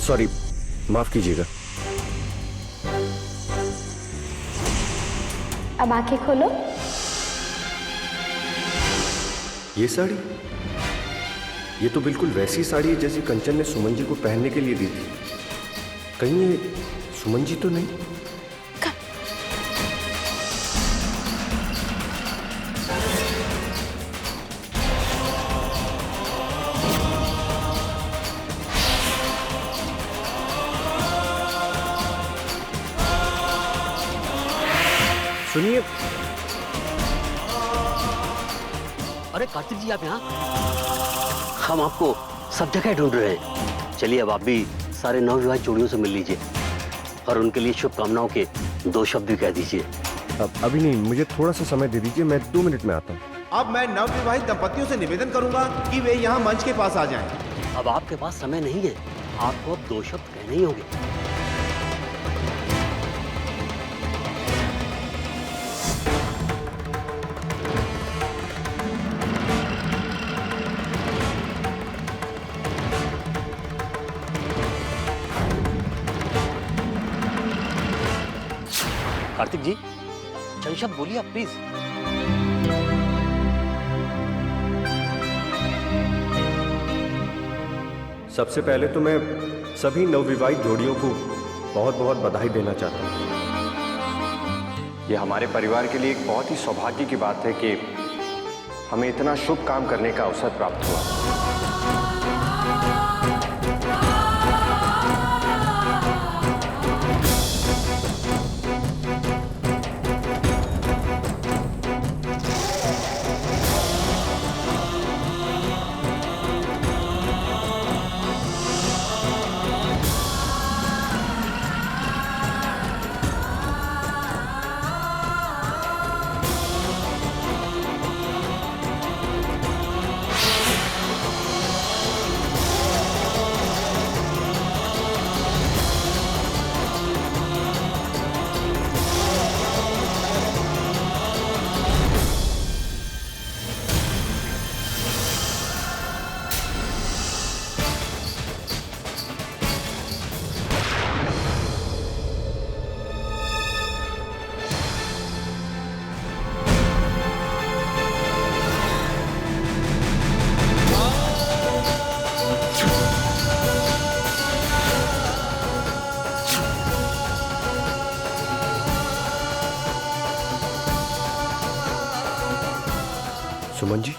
Sorry, माफ कीजिएगा। अब आंखें खोलो। ये साड़ी, ये तो बिल्कुल वैसी साड़ी है जैसी कंचन ने सुमन जी को पहनने के लिए दी थी। कहीं ये सुमन जी तो नहीं? सुनिए। अरे कार्तिक जी, आप यहाँ? हम आपको सब जगह ढूंढ रहे हैं। चलिए अब आप भी सारे नवविवाहित जोड़ियों से मिल लीजिए और उनके लिए शुभकामनाओं के 2 शब्द भी कह दीजिए। अब अभी नहीं, मुझे थोड़ा सा समय दे दीजिए, मैं 2 मिनट में आता हूँ। अब मैं नवविवाहित दंपतियों से निवेदन करूंगा कि वे यहाँ मंच के पास आ जाएं। अब आपके पास समय नहीं है, आपको अब 2 शब्द कहने ही होंगे। कार्तिक जी, चंद शब्द बोलिए आप प्लीज। सबसे पहले तो मैं सभी नवविवाहित जोड़ियों को बहुत बहुत बधाई देना चाहता हूँ। ये हमारे परिवार के लिए एक बहुत ही सौभाग्य की बात है कि हमें इतना शुभ काम करने का अवसर प्राप्त हुआ। सुमन जी,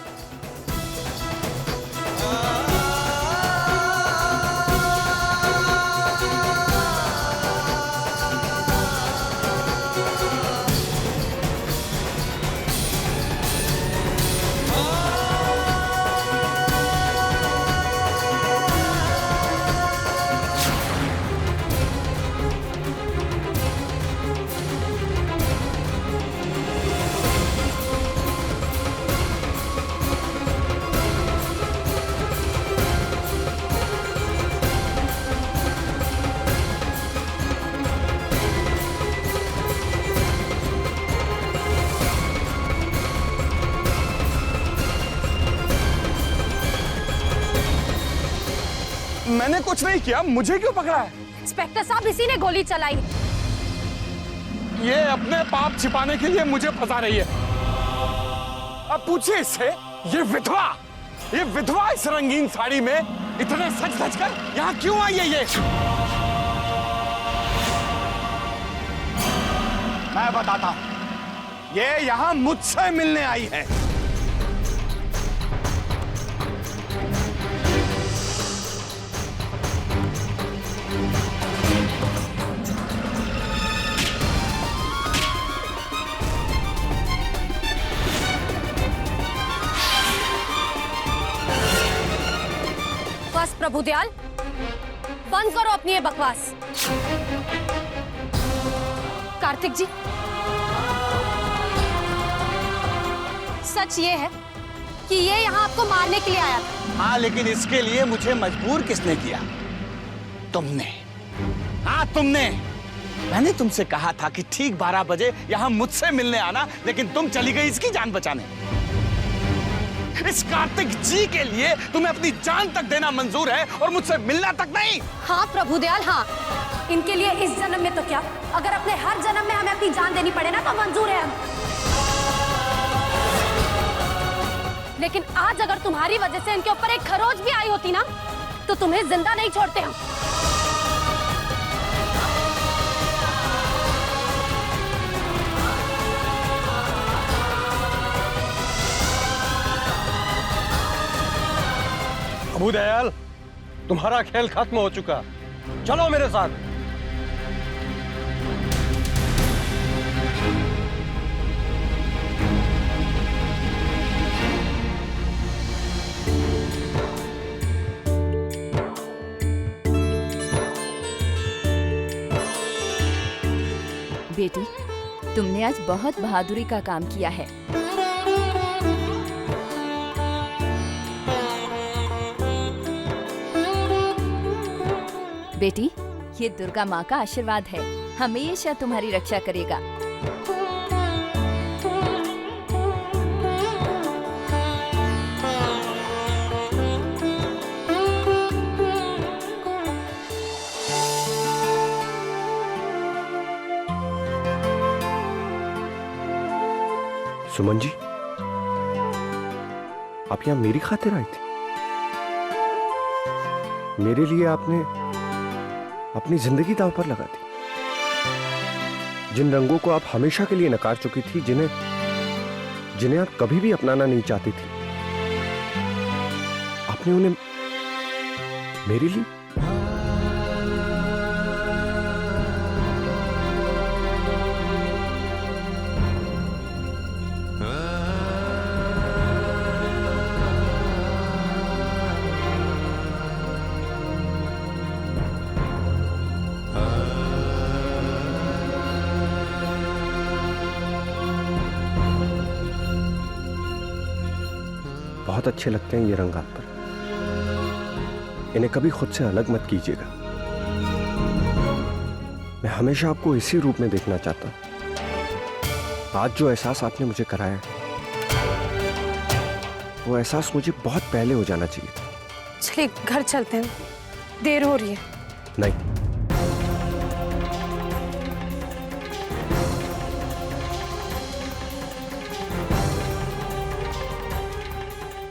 मैंने कुछ नहीं किया, मुझे क्यों पकड़ा है? इंस्पेक्टर साहब, इसी ने गोली चलाई। ये अपने पाप छिपाने के लिए मुझे फंसा रही है। अब पूछिए इससे, ये विधवा इस रंगीन साड़ी में इतने सज धज कर यहाँ क्यों आई है? ये मैं बताता हूं, ये यहाँ मुझसे मिलने आई है। प्रभुदयाल, बंद करो अपनी ये बकवास। कार्तिक जी, सच ये है कि ये यहाँ आपको मारने के लिए आया था। हाँ, लेकिन इसके लिए मुझे मजबूर किसने किया? तुमने। हाँ, तुमने। मैंने तुमसे कहा था कि ठीक 12 बजे यहाँ मुझसे मिलने आना, लेकिन तुम चली गई इसकी जान बचाने। इस कार्तिक जी के लिए तुम्हें अपनी जान तक देना मंजूर है और मुझसे मिलना तक नहीं? हाँ प्रभुदयाल हाँ, इनके लिए इस जन्म में तो क्या, अगर अपने हर जन्म में हमें अपनी जान देनी पड़े ना तो मंजूर है हम। लेकिन आज अगर तुम्हारी वजह से इनके ऊपर एक खरोच भी आई होती ना तो तुम्हें जिंदा नहीं छोड़ते हम। प्रभुदयाल, तुम्हारा खेल खत्म हो चुका, चलो मेरे साथ। बेटी, तुमने आज बहुत बहादुरी का काम किया है। बेटी, ये दुर्गा माँ का आशीर्वाद है, हमेशा तुम्हारी रक्षा करेगा। सुमन जी, आप यहाँ मेरी खातिर आई थी? मेरे लिए आपने अपनी जिंदगी दांव पर लगा दी। जिन रंगों को आप हमेशा के लिए नकार चुकी थी, जिन्हें आप कभी भी अपनाना नहीं चाहती थी, आपने उन्हें मेरे लिए। बहुत अच्छे लगते हैं ये रंग आप पर, इन्हें कभी खुद से अलग मत कीजिएगा। मैं हमेशा आपको इसी रूप में देखना चाहता हूं। आज जो एहसास आपने मुझे कराया, वो एहसास मुझे बहुत पहले हो जाना चाहिए था। चलिए घर चलते हैं, देर हो रही है। नहीं,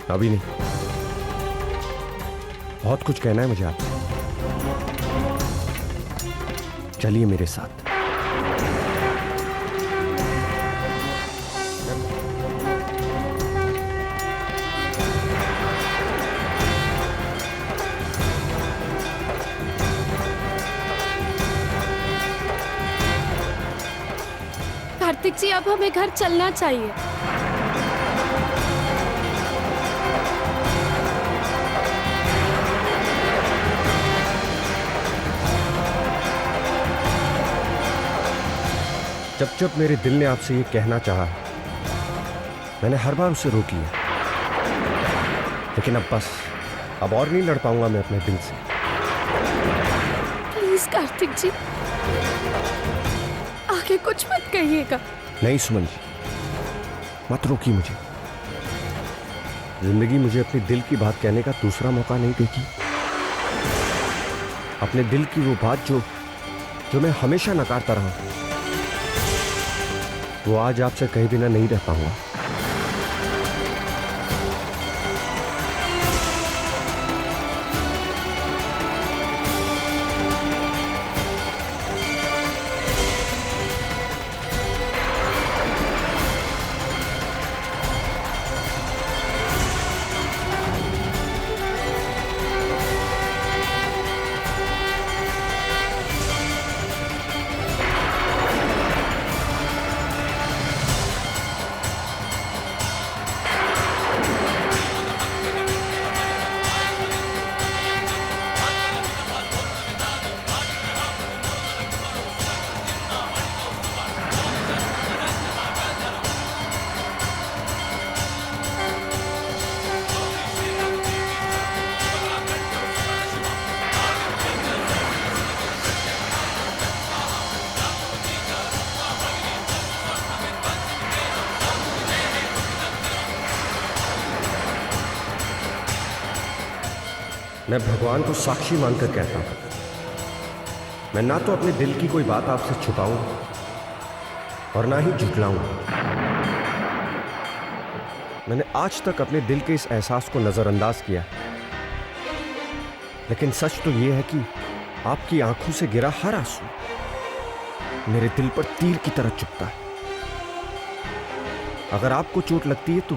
अभी नहीं। बहुत कुछ कहना है मुझे आपसे, चलिए मेरे साथ। कार्तिक जी, अब हमें घर चलना चाहिए। जब जब मेरे दिल ने आपसे ये कहना चाहा, मैंने हर बार उसे रोक लिया। लेकिन अब बस, अब और नहीं लड़ पाऊंगा मैं अपने दिल से। प्लीज कार्तिक जी, आगे कुछ मत कहिएगा। नहीं सुमन जी, मत रोकिए मुझे। जिंदगी मुझे अपने दिल की बात कहने का दूसरा मौका नहीं देगी। अपने दिल की वो बात जो मैं हमेशा नकारता रहा, वो आज आपसे कहे बिना नहीं रह पाऊंगा। मैं भगवान को साक्षी मानकर कहता हूं, मैं ना तो अपने दिल की कोई बात आपसे छुपाऊंगा और ना ही झुठलाऊंगा। मैंने आज तक अपने दिल के इस एहसास को नजरअंदाज किया, लेकिन सच तो यह है कि आपकी आंखों से गिरा हर आंसू मेरे दिल पर तीर की तरह चुभता है। अगर आपको चोट लगती है तो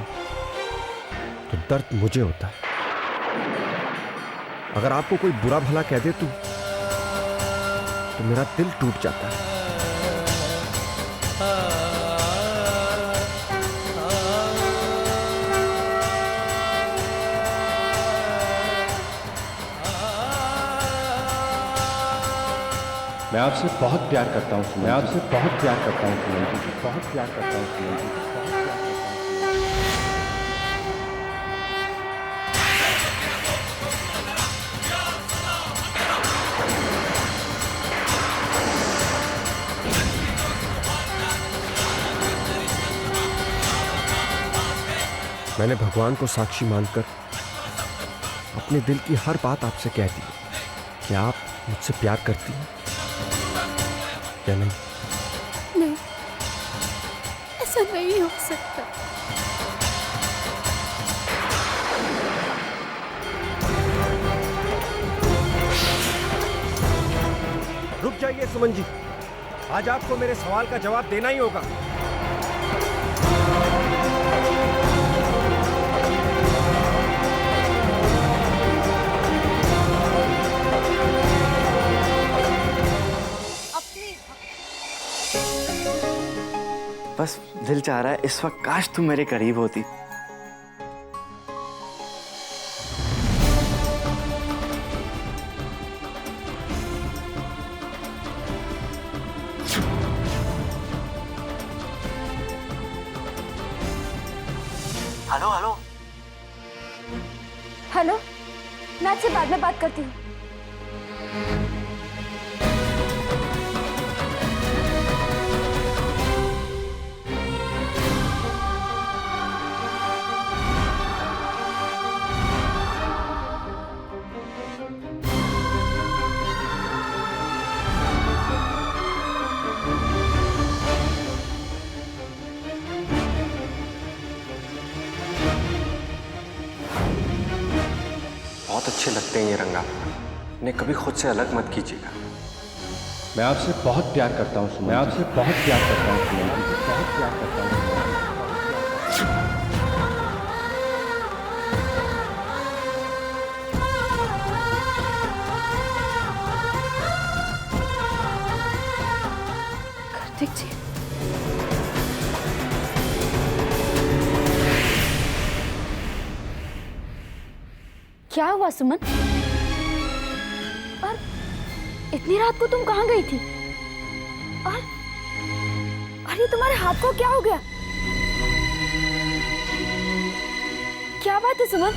दर्द मुझे होता है। अगर आपको कोई बुरा भला कह दे तो मेरा दिल टूट जाता है। मैं आपसे बहुत प्यार करता हूँ, मैं आपसे बहुत प्यार करता हूँ सुमन जी, बहुत प्यार करता हूँ सुमन जी, बहुत प्यार करता हूँ। मैंने भगवान को साक्षी मानकर अपने दिल की हर बात आपसे कह दी कि आप मुझसे प्यार करती हैं या नहीं? नहीं, ऐसा नहीं हो सकता। रुक जाइए सुमन जी, आज आपको मेरे सवाल का जवाब देना ही होगा। बस दिल चाह रहा है इस वक्त काश तुम मेरे करीब होती। हेलो हेलो हेलो, मैं आपसे बाद में बात करती हूँ। बहुत अच्छे लगते हैं ये रंग आपको, इन्हें कभी खुद से अलग मत कीजिएगा। मैं आपसे बहुत प्यार करता हूँ सुमन, मैं आपसे बहुत प्यार करता हूँ सुमन जी, बहुत प्यार करता हूँ सुमन जी। कार्तिक जी, क्या हुआ सुमन? और इतनी रात को तुम कहाँ गई थी? और ये तुम्हारे हाथ को क्या हो गया? क्या बात है सुमन?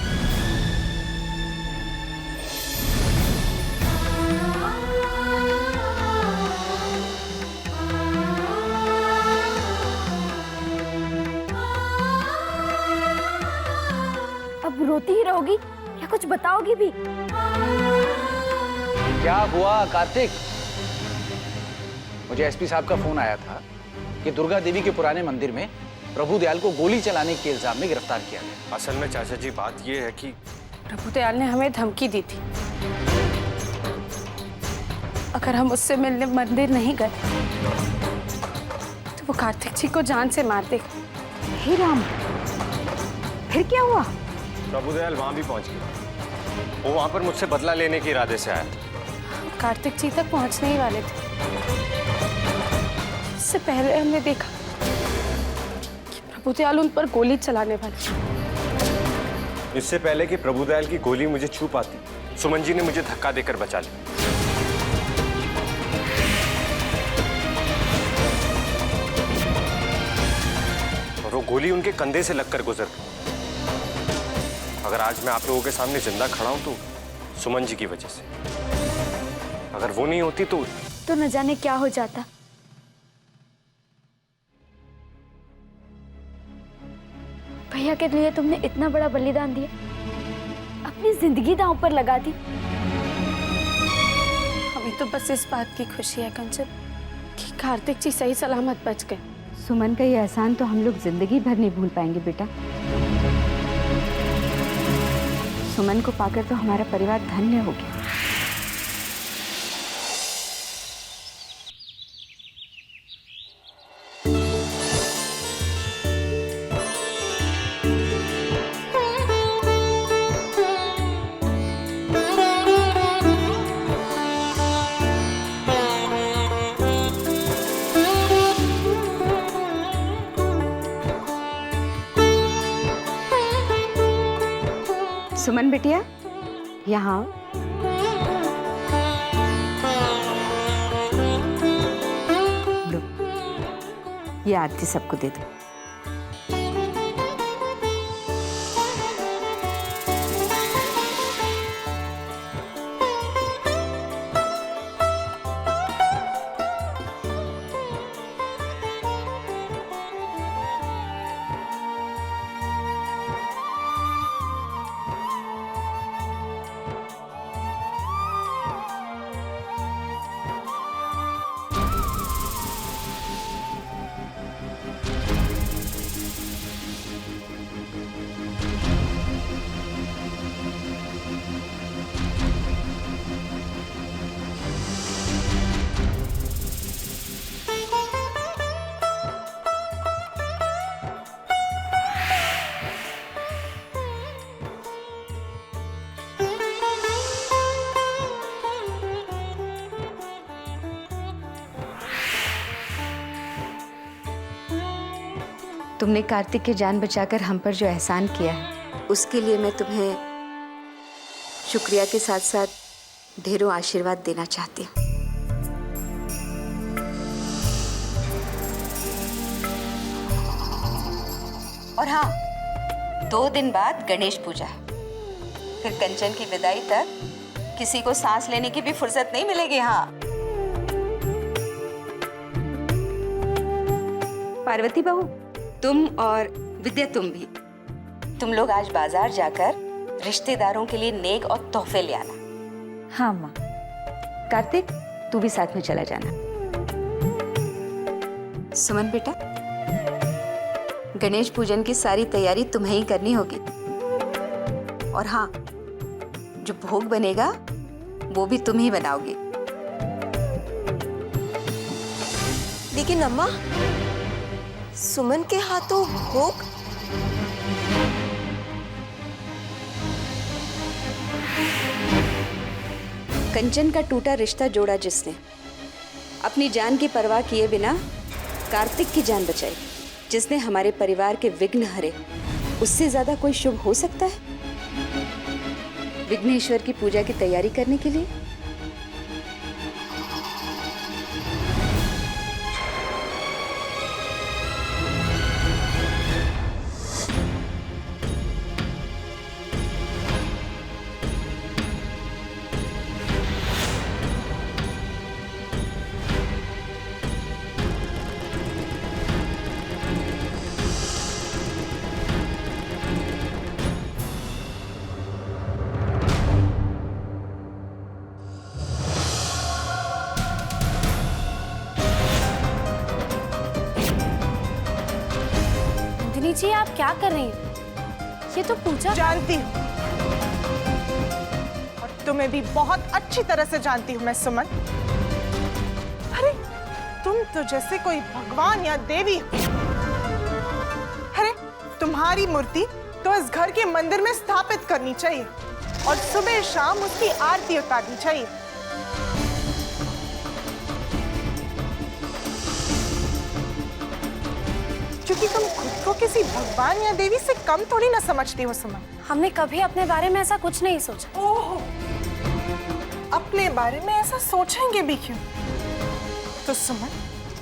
अब रोती ही रहोगी या कुछ बताओगी भी? क्या हुआ कार्तिक? मुझे एसपी साहब का फोन आया था कि दुर्गा देवी के पुराने मंदिर में प्रभु दयाल को गोली चलाने के इल्जाम में गिरफ्तार किया गया। असल में चाचा जी बात यह है कि प्रभु दयाल ने हमें धमकी दी थी, अगर हम उससे मिलने मंदिर नहीं गए तो वो कार्तिक जी को जान से मार देगा। हे राम, फिर क्या हुआ? प्रभु दयाल वहां भी पहुंच गया। वो वहां पर मुझसे बदला लेने के इरादे से आया था। कार्तिक जी तक पहुंचने ही वाले थे, इससे पहले हमने देखा कि प्रभु दयाल उन पर गोली चलाने वाले। इससे पहले कि प्रभु दयाल की गोली मुझे छू पाती, सुमन जी ने मुझे धक्का देकर बचा लिया। और वो गोली उनके कंधे से लगकर गुजर गई। अगर आज मैं आप लोगों के सामने जिंदा खड़ा हूं तो सुमन जी की वजह से। अगर वो नहीं होती तो न जाने क्या हो जाता। भैया के लिए तुमने इतना बड़ा बलिदान दिया, अब अपनी जिंदगी दांव पर लगा दी। हमें तो बस इस बात की खुशी है कंचन कि कार्तिक जी सही सलामत बच गए। सुमन का ये एहसान तो हम लोग जिंदगी भर नहीं भूल पाएंगे बेटा। सुमन को पाकर तो हमारा परिवार धन्य हो गया। सुमन बिटिया यहाँ लो, ये आरती सबको दे दो। तुमने कार्तिक की जान बचाकर हम पर जो एहसान किया है, उसके लिए मैं तुम्हें शुक्रिया के साथ साथ ढेरों आशीर्वाद देना चाहती हूँ। और हाँ, 2 दिन बाद गणेश पूजा है। फिर कंचन की विदाई तक किसी को सांस लेने की भी फुर्सत नहीं मिलेगी। हाँ पार्वती बहू, तुम और विद्या तुम भी, तुम लोग आज बाजार जाकर रिश्तेदारों के लिए नेक और तोहफे ले आना। हाँ माँ। कार्तिक, तू भी साथ में चला जाना। सुमन बेटा, गणेश पूजन की सारी तैयारी तुम्हें ही करनी होगी। और हाँ, जो भोग बनेगा वो भी तुम ही बनाओगी। लेकिन अम्मा, सुमन के हाथों भोग? कंचन का टूटा रिश्ता जोड़ा जिसने, अपनी जान की परवाह किए बिना कार्तिक की जान बचाई, जिसने हमारे परिवार के विघ्न हरे, उससे ज्यादा कोई शुभ हो सकता है विघ्नेश्वर की पूजा की तैयारी करने के लिए? जी आप क्या कर रही हैं? ये तो पूजा। जानती हूँ, और तुम्हें भी बहुत अच्छी तरह से जानती हूँ मैं सुमन। अरे तुम तो जैसे कोई भगवान या देवी हो। अरे तुम्हारी मूर्ति तो इस घर के मंदिर में स्थापित करनी चाहिए और सुबह शाम उसकी आरती उतारनी चाहिए। क्योंकि तुम खुद को किसी भगवान या देवी से कम थोड़ी ना समझती हो सुमन। हमने कभी अपने बारे में ऐसा कुछ नहीं सोचा। ओह, अपने बारे में ऐसा सोचेंगे भी क्यों? तो सुमन,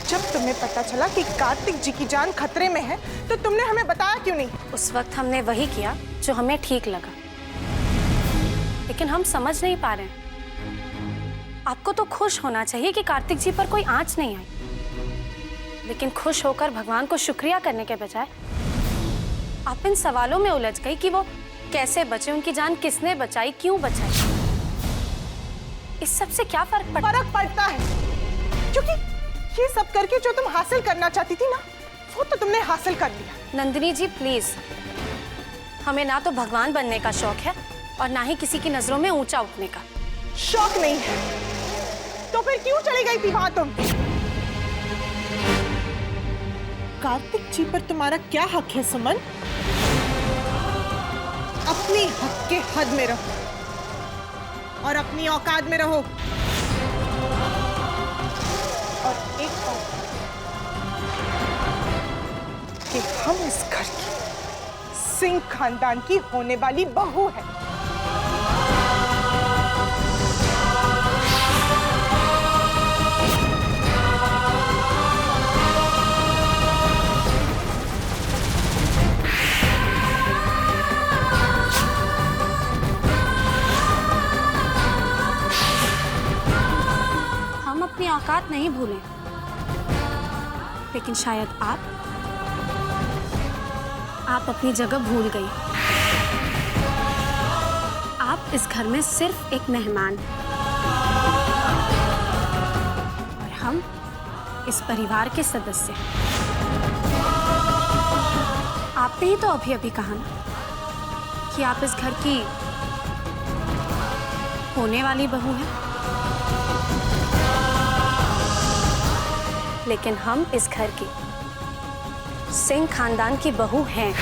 जब तुम्हें पता चला कि कार्तिक जी की जान खतरे में है, तो तुमने हमें बताया क्यों नहीं? उस वक्त हमने वही किया जो हमें ठीक लगा, लेकिन हम समझ नहीं पा रहे हैं। आपको तो खुश होना चाहिए कि कार्तिक जी पर कोई आंच नहीं आई, लेकिन खुश होकर भगवान को शुक्रिया करने के बजाय आप इन सवालों में उलझ गई कि वो कैसे बचे, उनकी जान किसने बचाई, क्यों बचाई, इस सब से क्या फर्क पड़ता? फर्क पड़ता है क्योंकि ये सब करके जो तुम हासिल करना चाहती थी ना, वो तो तुमने हासिल कर लिया। नंदिनी जी प्लीज, हमें ना तो भगवान बनने का शौक है और ना ही किसी की नजरों में ऊंचा उठने का। शौक नहीं है तो फिर क्यों चली गई थी वहां तुम? कार्तिक जी पर तुम्हारा क्या हक है सुमन? अपनी हक के हद में रहो और अपनी औकात में रहो। और एक बात कि हम इस घर की सिंह खानदान की होने वाली बहू है। हम अपनी औकात नहीं भूले, लेकिन शायद आप अपनी जगह भूल गई। आप इस घर में सिर्फ एक मेहमान और हम इस परिवार के सदस्य। आपने ही तो अभी अभी कहा ना कि आप इस घर की होने वाली बहू हैं, लेकिन हम इस घर की सिंह खानदान की बहू हैं।